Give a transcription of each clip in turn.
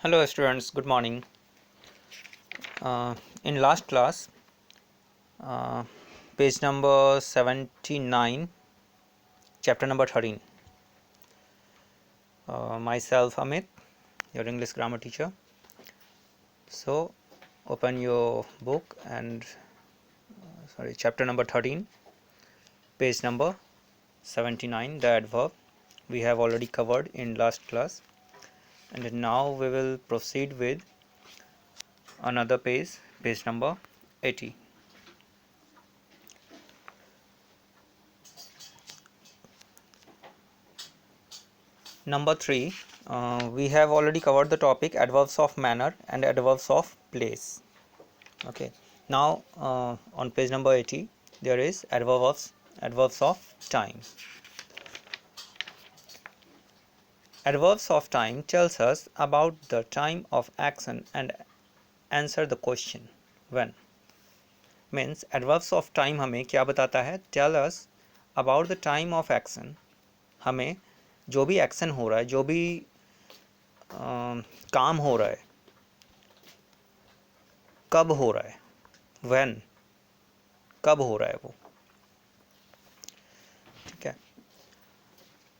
Hello students, good morning. In last class, uh, page number 79, chapter number 13. Myself Amit, your English grammar teacher. So open your book and chapter number 13, page number 79, the adverb we have already covered in last class, and now we will proceed with another page number 80. Number 3, we have already covered the topic adverbs of manner and adverbs of place. Okay, now on page number 80 there is adverbs of time. Adverbs of time tells us about the time of action and answer the question when. Means adverbs of time हमें क्या बताता है? Tell us about the time of action. हमें जो भी action हो रहा है, जो भी काम हो रहा है, कब हो रहा है, when, कब हो रहा है वो, ठीक है।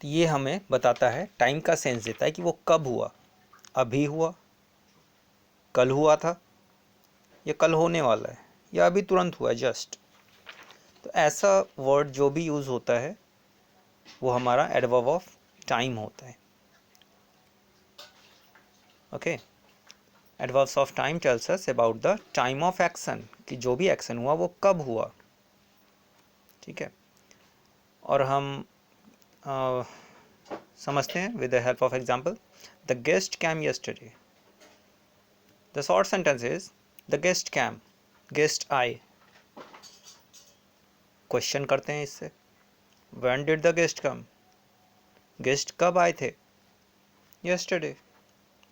तो ये हमें बताता है, टाइम का सेंस देता है कि वो कब हुआ, अभी हुआ, कल हुआ था, या कल होने वाला है, या अभी तुरंत हुआ है जस्ट। तो ऐसा वर्ड जो भी यूज़ होता है वो हमारा एडवर्ब ऑफ टाइम होता है। Okay, adverbs of time tells us about the time of action, कि जो भी एक्शन हुआ वो कब हुआ, ठीक है। और हम समझते हैं with the help of example. The guest came yesterday. The short sentence is the guest came, guest आए। क्वेश्चन करते हैं इससे, when did the guest come, guest कब आए थे, yesterday.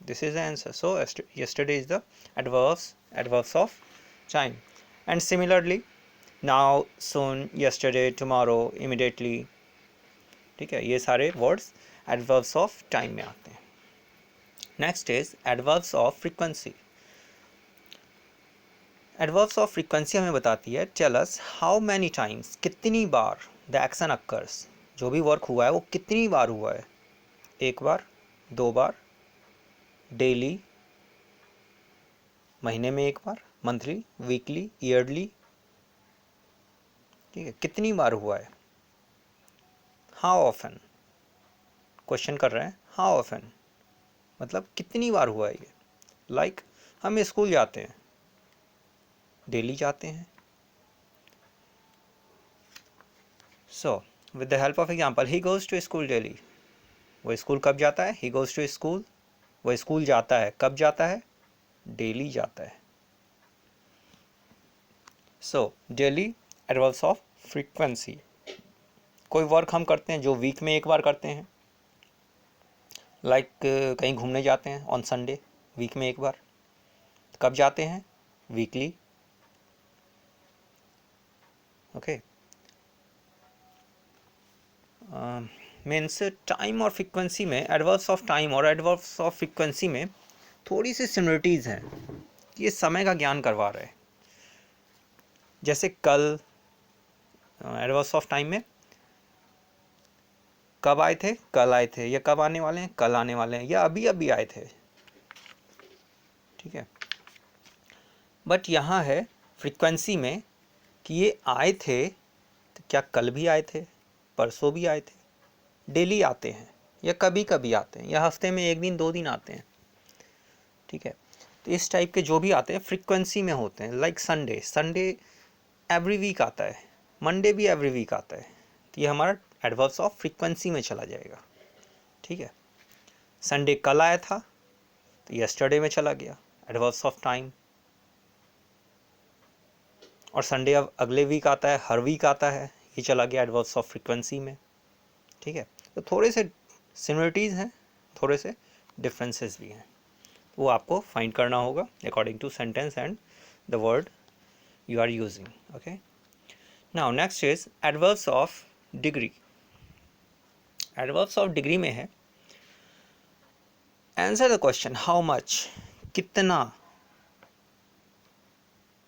This is the answer. So yesterday is the adverbs of time. And similarly, now, soon, yesterday, tomorrow, immediately, ठीक है, ये सारे words adverbs of time में आते हैं। Next is adverbs of frequency. Adverbs of frequency हमें बताती है tell us how many times, कितनी बार the action occurs, जो भी वर्क हुआ है वो कितनी बार हुआ है, एक बार, दो बार, डेली, महीने में एक बार, मंथली, वीकली, ईयरली, ठीक है, कितनी बार हुआ है। हाउ ऑफन, क्वेश्चन कर रहे हैं, हाउ ऑफन मतलब कितनी बार हुआ है ये। लाइक हम स्कूल जाते हैं, डेली जाते हैं। So with the help of example, he goes to school daily. वो स्कूल कब जाता है, ही गोज़ टू स्कूल। वो स्कूल जाता है, कब जाता है, डेली जाता है। So daily adverbs of frequency. कोई वर्क हम करते हैं जो वीक में एक बार करते हैं, लाइक कहीं घूमने जाते हैं ऑन संडे, वीक में एक बार। कब जाते हैं, वीकली। ओके, मीन्स टाइम और फ्रीक्वेंसी में, एडवर्ब्स ऑफ टाइम और एडवर्ब्स ऑफ फ्रीक्वेंसी में थोड़ी सी सिमिलरिटीज़ हैं। ये समय का ज्ञान करवा रहे हैं। जैसे कल, एडवर्ब्स ऑफ टाइम में कब आए थे, कल आए थे, या कब आने वाले हैं, कल आने वाले हैं, या अभी अभी आए थे, ठीक है। बट यहाँ है फ्रीक्वेंसी में कि ये आए थे तो क्या कल भी आए थे, परसों भी आए थे, डेली आते हैं, या कभी कभी आते हैं, या हफ्ते में एक दिन दो दिन आते हैं, ठीक है। तो इस टाइप के जो भी आते हैं फ्रीक्वेंसी में होते हैं। Like Sunday, Sunday every week आता है, मंडे भी एवरी वीक आता है। तो ये हमारा एडवर्ब्स ऑफ फ्रीक्वेंसी में चला जाएगा, ठीक है। संडे कल आया था तो यस्टरडे में चला गया, एडवर्ब्स ऑफ टाइम। और संडे अब अगले वीक आता है, हर वीक आता है, ये चला गया एडवर्ब्स ऑफ फ्रीक्वेंसी में, ठीक है। तो थोड़े से सिमिलरिटीज़ हैं, थोड़े से डिफरेंसेस भी हैं, वो आपको फाइंड करना होगा according to sentence and the word you are using. Okay, now next is adverbs of degree. adverbs of degree में है answer the question, how much, कितना,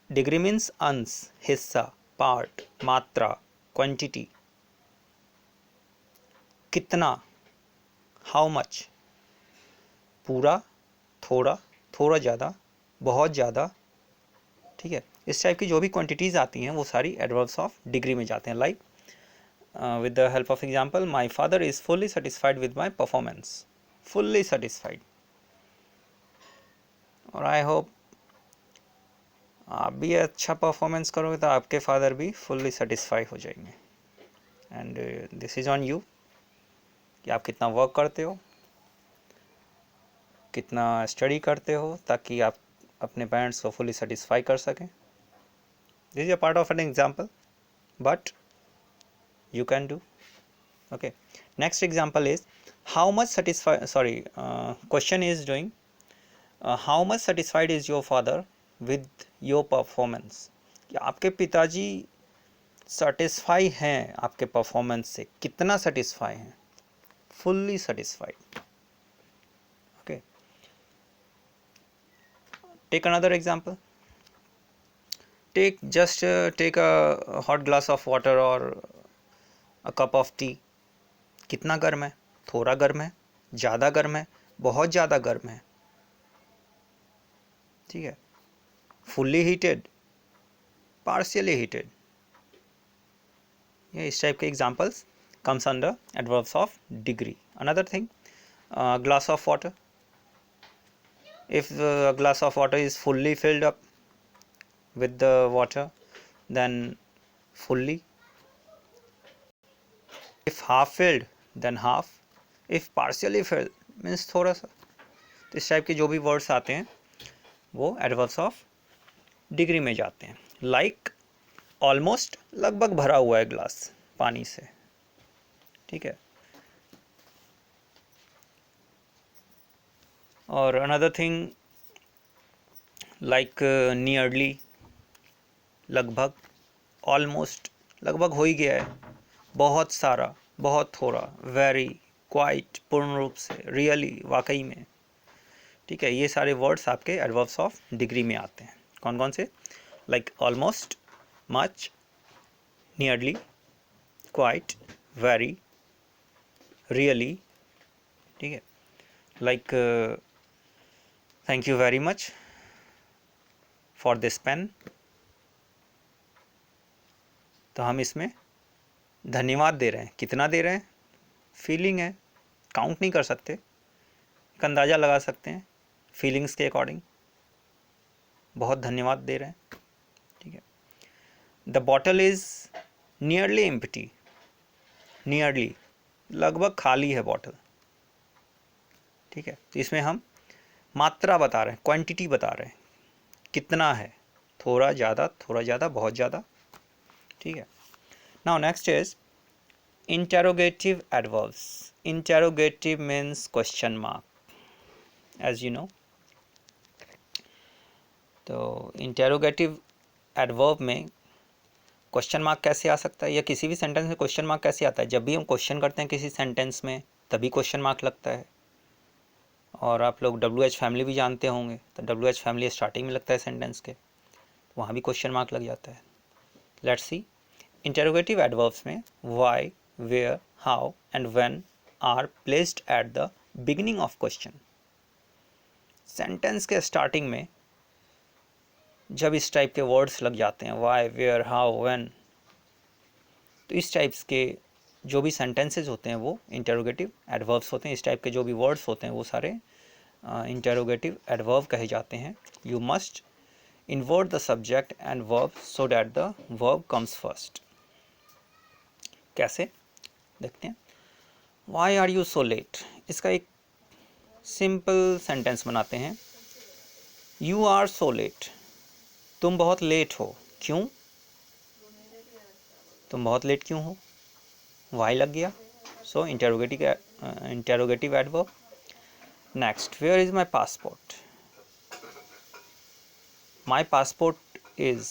डिग्री मीन्स अंश, हिस्सा, पार्ट, मात्रा, क्वांटिटी, कितना, हाउ मच, पूरा, थोड़ा, थोड़ा ज़्यादा, बहुत ज़्यादा, ठीक है। इस टाइप की जो भी क्वांटिटीज़ आती हैं वो सारी एडवर्ब्स ऑफ डिग्री में जाते हैं। Like with the help of example, my father is fully satisfied with my performance, fully satisfied. और आई होप आप भी अच्छा परफॉर्मेंस करोगे तो आपके फादर भी फुल्ली सेटिस्फाई हो जाएंगे। And this is on you कि आप कितना वर्क करते हो, कितना स्टडी करते हो, ताकि आप अपने पेरेंट्स को फुल्ली सेटिस्फाई कर सकें। This is a part of an example, but you can do. Okay, next example is how much question is doing how much satisfied is your father with your performance, कि आपके पिताजी satisfy हैं आपके performance से, कितना satisfy हैं, fully satisfied. Okay, take another example, take a hot glass of water or a cup of tea, कितना गर्म है, थोड़ा गर्म है, ज़्यादा गर्म है, बहुत ज़्यादा गर्म है, ठीक है। फुल्ली हीटेड, पार्शियली हीटेड, ये इस टाइप के examples comes under adverbs of degree. Another thing, glass of water, if glass of water is fully filled up with the water, then fully, if half filled then half, if partially filled means थोड़ा सा। तो इस type के जो भी words आते हैं वो एडवर्ब्स ऑफ डिग्री में जाते हैं। लाइक ऑलमोस्ट, लगभग भरा हुआ है ग्लास पानी से, ठीक है। और अनदर थिंग लाइक नियरली, लगभग, ऑलमोस्ट, लगभग हो ही गया है, बहुत सारा, बहुत थोड़ा, वेरी, क्वाइट, पूर्ण रूप से, रियली, वाकई में, ठीक है। ये सारे वर्ड्स आपके एडवर्ब्स ऑफ डिग्री में आते हैं। कौन कौन से? Like almost, much, nearly, quite, very, really, ठीक है। Like thank you very much for this pen, तो हम इसमें धन्यवाद दे रहे हैं। कितना दे रहे हैं? फीलिंग है, काउंट नहीं कर सकते, एक अंदाज़ा लगा सकते हैं फीलिंग्स के अकॉर्डिंग, बहुत धन्यवाद दे रहे हैं, ठीक है। The bottle is nearly empty, nearly, लगभग खाली है बॉटल, ठीक है। तो इसमें हम मात्रा बता रहे हैं, क्वांटिटी बता रहे हैं, कितना है, थोड़ा ज़्यादा, बहुत ज़्यादा, ठीक है। Now next is interrogative adverbs. Interrogative means question mark, as you know. तो interrogative adverb में क्वेश्चन मार्क कैसे आ सकता है, या किसी भी सेंटेंस में क्वेश्चन मार्क कैसे आता है? जब भी हम क्वेश्चन करते हैं किसी सेंटेंस में तभी क्वेश्चन मार्क लगता है। और आप लोग WH फैमिली भी जानते होंगे, तो WH फैमिली स्टार्टिंग में लगता है सेंटेंस के, वहाँ भी क्वेश्चन मार्क लग जाता है। लेट्स सी, इंटेरोगेटिव एडवर्ब्स में why, where, how and when are placed at the beginning of question. Sentence के स्टार्टिंग में जब इस टाइप के वर्ड्स लग जाते हैं, वाई, वेयर, हाउ, व्हेन, तो इस टाइप्स के जो भी सेंटेंसेस होते हैं वो इंटेरोगेटिव एडवर्ब्स होते हैं। इस टाइप के जो भी वर्ड्स होते हैं वो सारे इंटेरोगेटिव एडवर्ब कहे जाते हैं। You must invert the subject and verb so that the verb comes first. कैसे देखते हैं? Why are you so late? इसका एक सिंपल सेंटेंस बनाते हैं। You are so late. तुम बहुत लेट हो। क्यों? तुम बहुत लेट क्यों हो? Why लग गया, so interrogative adverb. Next, where is my passport? My passport is,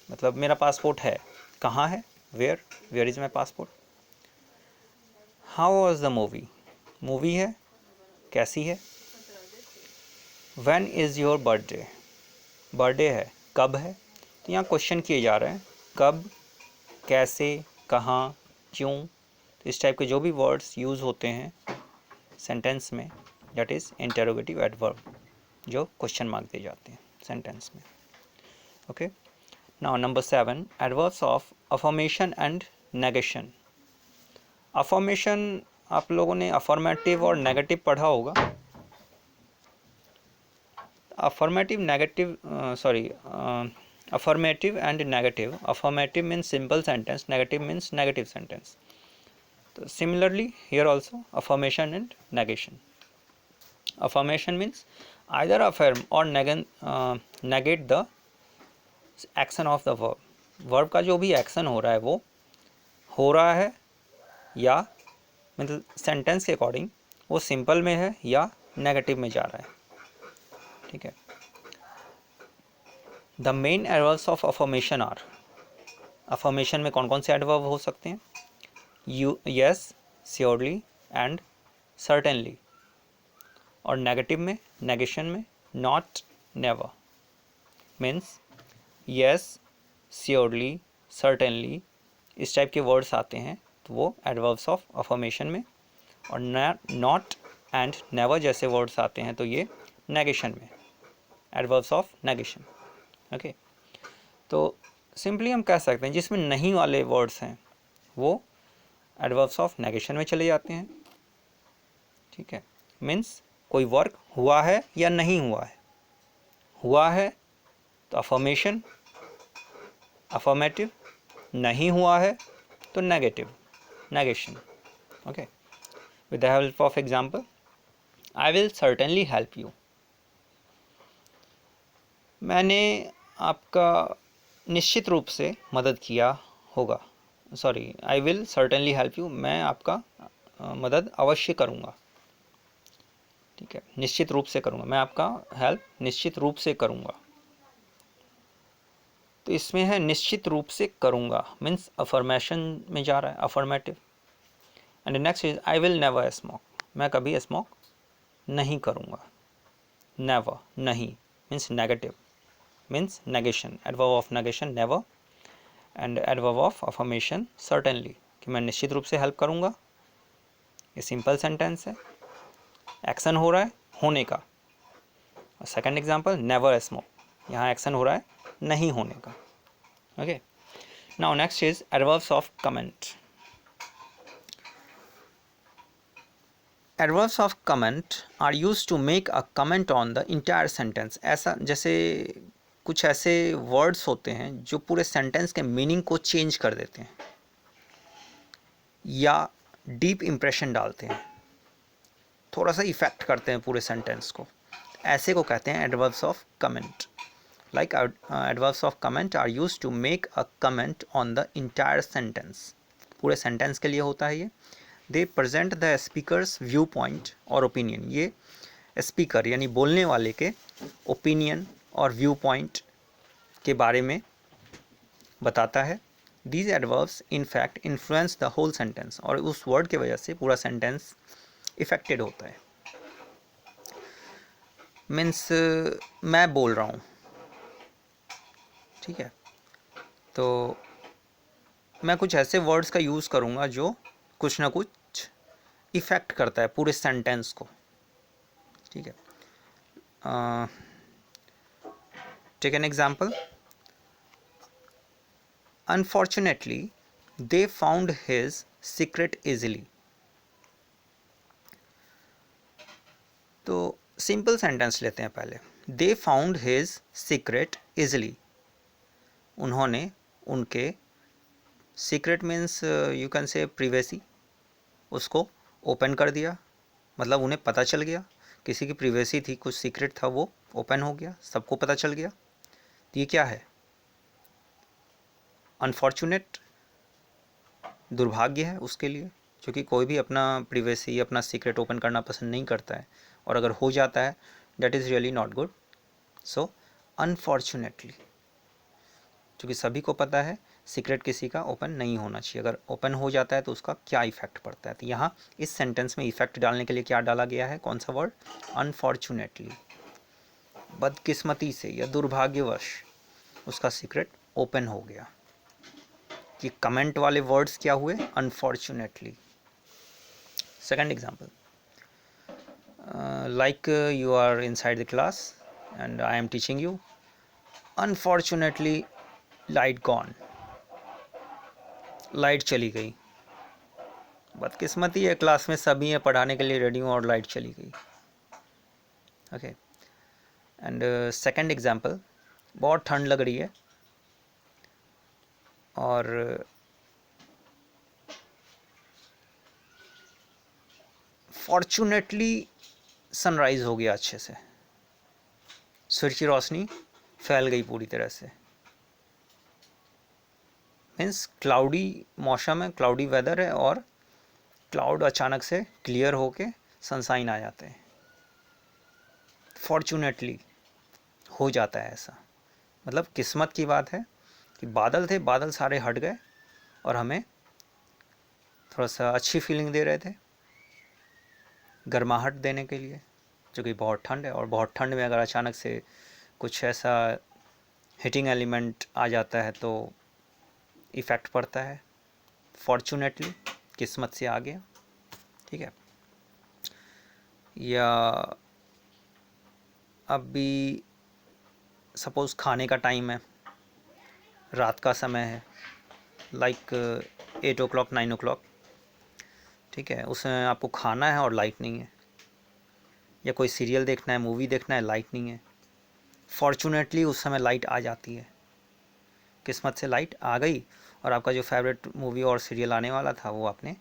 मतलब मेरा पासपोर्ट है, कहाँ है? Where is my passport. How was the movie? Movie है, कैसी है? When is your birthday? Birthday है, कब है? तो यहाँ क्वेश्चन किए जा रहे हैं, कब, कैसे, कहाँ, क्यों। तो इस टाइप के जो भी वर्ड्स यूज़ होते हैं सेंटेंस में, दैट इज़ इंटरोगेटिव एडवर्ब, जो क्वेश्चन मार्क दिए जाते हैं सेंटेंस में। Okay, now number 7, adverbs of affirmation and negation. Affirmation, आप लोगों ने अफर्मेटिव और नेगेटिव पढ़ा होगा। Affirmative negative affirmative and negative. Affirmative means simple sentence, negative means negative sentence. So similarly here also affirmation and negation. Affirmation means either affirm or negate the action of the verb. verb का जो भी action हो रहा है वो हो रहा है या मतलब सेंटेंस के अकॉर्डिंग वो सिंपल में है या नेगेटिव में जा रहा है, ठीक है। The main adverbs of affirmation are, affirmation में कौन कौन से एडवर्ब हो सकते हैं? Yes, surely and certainly. और नेगेटिव में, नेगेशन में not, never. Means yes, surely, certainly इस टाइप के वर्ड्स आते हैं तो वो एडवर्ब्स ऑफ अफर्मेशन में, और नॉट एंड नेवर जैसे वर्ड्स आते हैं तो ये नेगेशन में, एडवर्ब्स ऑफ नेगेशन। ओके, तो सिंपली हम कह सकते हैं जिसमें नहीं वाले वर्ड्स हैं वो एडवर्ब्स ऑफ नेगेशन में चले जाते हैं, ठीक है। मीन्स कोई वर्क हुआ है या नहीं हुआ है, हुआ है तो अफर्मेशन, अफर्मेटिव, नहीं हुआ है तो negative, negation. Okay, with the help of example, I will certainly help you. मैंने आपका निश्चित रूप से मदद किया होगा, sorry, I will certainly help you, मैं आपका मदद अवश्य करूँगा, ठीक है, निश्चित रूप से करूँगा, मैं आपका हेल्प निश्चित रूप से करूँगा। तो इसमें है निश्चित रूप से करूँगा, मीन्स अफर्मेशन में जा रहा है, affirmative. And next is I will never smoke, मैं कभी स्मोक नहीं करूँगा। नेवर, नहीं, means negative, means negation, adverb of negation never, and adverb of affirmation certainly, कि मैं निश्चित रूप से हेल्प करूँगा। ये सिंपल सेंटेंस है, एक्शन हो रहा है होने का। सेकंड एग्जांपल, नेवर स्मोक, यहाँ एक्शन हो रहा है नहीं होने का। Okay, now next is adverbs of comment. Adverbs of comment are used to make a comment on the entire sentence. ऐसा जैसे कुछ ऐसे वर्ड्स होते हैं जो पूरे सेंटेंस के मीनिंग को चेंज कर देते हैं या डीप इम्प्रेशन डालते हैं, थोड़ा सा इफेक्ट करते हैं पूरे सेंटेंस को, ऐसे को कहते हैं adverbs of comment. Like adverbs of comment are used to make a comment on the entire sentence, पूरे सेंटेंस के लिए होता है ये। They present the speaker's viewpoint और ओपिनियन, ये स्पीकर यानी बोलने वाले के ओपिनियन और व्यू पॉइंट के बारे में बताता है। These adverbs in fact influence the whole sentence, और उस वर्ड की वजह से पूरा सेंटेंस इफेक्टेड होता है। मीन्स मैं बोल रहा हूँ, ठीक है, तो मैं कुछ ऐसे वर्ड्स का यूज़ करूँगा जो कुछ ना कुछ इफ़ेक्ट करता है पूरे सेंटेंस को, ठीक है। Take an example, unfortunately they found his secret easily. तो सिंपल सेंटेंस लेते हैं पहले, they found his secret easily, उन्होंने उनके, secret means you can say privacy, उसको ओपन कर दिया, मतलब उन्हें पता चल गया, किसी की प्रिवेसी थी, कुछ सीक्रेट था, वो ओपन हो गया, सबको पता चल गया। तो ये क्या है? अनफॉर्चुनेट, दुर्भाग्य है उसके लिए, क्योंकि कोई भी अपना प्रिवेसी, अपना सीक्रेट ओपन करना पसंद नहीं करता है, और अगर हो जाता है that is really not good. So unfortunately, क्योंकि सभी को पता है सीक्रेट किसी का ओपन नहीं होना चाहिए। अगर ओपन हो जाता है तो उसका क्या इफ़ेक्ट पड़ता है। तो यहाँ इस सेंटेंस में इफ़ेक्ट डालने के लिए क्या डाला गया है, कौन सा वर्ड, अनफॉर्चुनेटली, बदकिस्मती से या दुर्भाग्यवश उसका सीक्रेट ओपन हो गया। कि कमेंट वाले वर्ड्स क्या हुए, unfortunately. Second example, like you are inside the class and I am teaching you, unfortunately light gone, light चली गई। बदकिस्मती है, क्लास में सभी हैं, पढ़ाने के लिए रेडी हूँ और लाइट चली गई। ओके। एंड सेकंड एग्जांपल, बहुत ठंड लग रही है और फॉर्चुनेटली सनराइज़ हो गया अच्छे से, सूरज की रोशनी फैल गई पूरी तरह से। मीन्स क्लाउडी मौसम है, क्लाउडी वेदर है और क्लाउड अचानक से क्लियर होके सनशाइन आ जाते हैं। फॉर्चुनेटली हो जाता है ऐसा, मतलब किस्मत की बात है कि बादल थे, बादल सारे हट गए और हमें थोड़ा सा अच्छी फीलिंग दे रहे थे, गर्माहट देने के लिए, जो कि बहुत ठंड है। और बहुत ठंड में अगर अचानक से कुछ ऐसा हीटिंग एलिमेंट आ जाता है तो इफ़ेक्ट पड़ता है। फॉर्चुनेटली किस्मत से आ गया, ठीक है। या अभी सपोज़ खाने का टाइम है, रात का समय है, लाइक 8 o'clock 9 o'clock, ठीक है, उसमें आपको खाना है और लाइट नहीं है, या कोई सीरियल देखना है, मूवी देखना है, लाइट नहीं है। फॉर्चुनेटली उस समय लाइट आ जाती है, किस्मत से लाइट आ गई और आपका जो फेवरेट मूवी और सीरियल आने वाला था वो आपने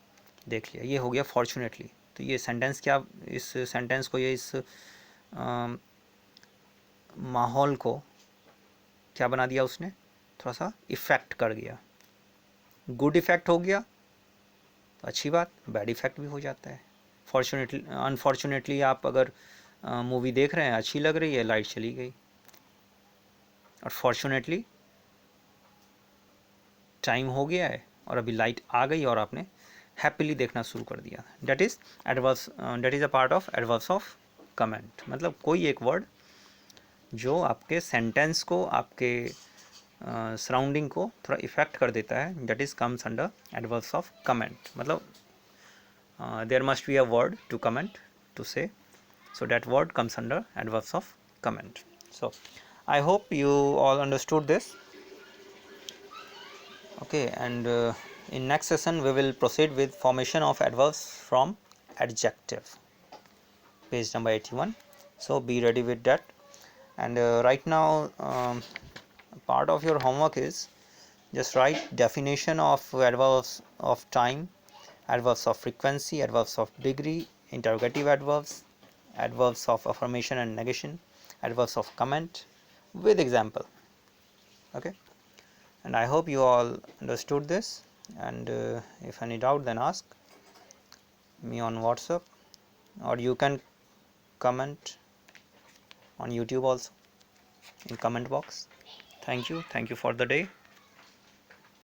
देख लिया। ये हो गया फॉर्चुनेटली। तो ये सेंटेंस क्या, इस सेंटेंस को, ये इस माहौल को क्या बना दिया उसने, थोड़ा सा इफ़ेक्ट कर गया। गुड इफ़ेक्ट हो गया तो अच्छी बात, बैड इफ़ेक्ट भी हो जाता है। फॉर्चुनेटली अनफॉर्चुनेटली आप अगर मूवी देख रहे हैं, अच्छी लग रही है, लाइट चली गई। और फॉर्चुनेटली टाइम हो गया है और अभी लाइट आ गई और आपने हैप्पीली देखना शुरू कर दिया। That is adverse, that is a part of adverse of comment. मतलब कोई एक वर्ड जो आपके सेंटेंस को, आपके सराउंडिंग को थोड़ा इफ़ेक्ट कर देता है, that is comes under adverse of comment. मतलब there must be a word to comment, to say, so that word comes under adverbs of comment. So I hope you all understood this. Okay, and in next session we will proceed with formation of adverbs from adjective, page number 81. So be ready with that. And right now part of your homework is just write definition of adverbs of time, adverbs of frequency, adverbs of degree, interrogative adverbs, adverbs of affirmation and negation, adverbs of comment with example. Okay, and I hope you all understood this. And if any doubt, then ask me on WhatsApp, or you can comment on YouTube also in comment box. Thank you for the day.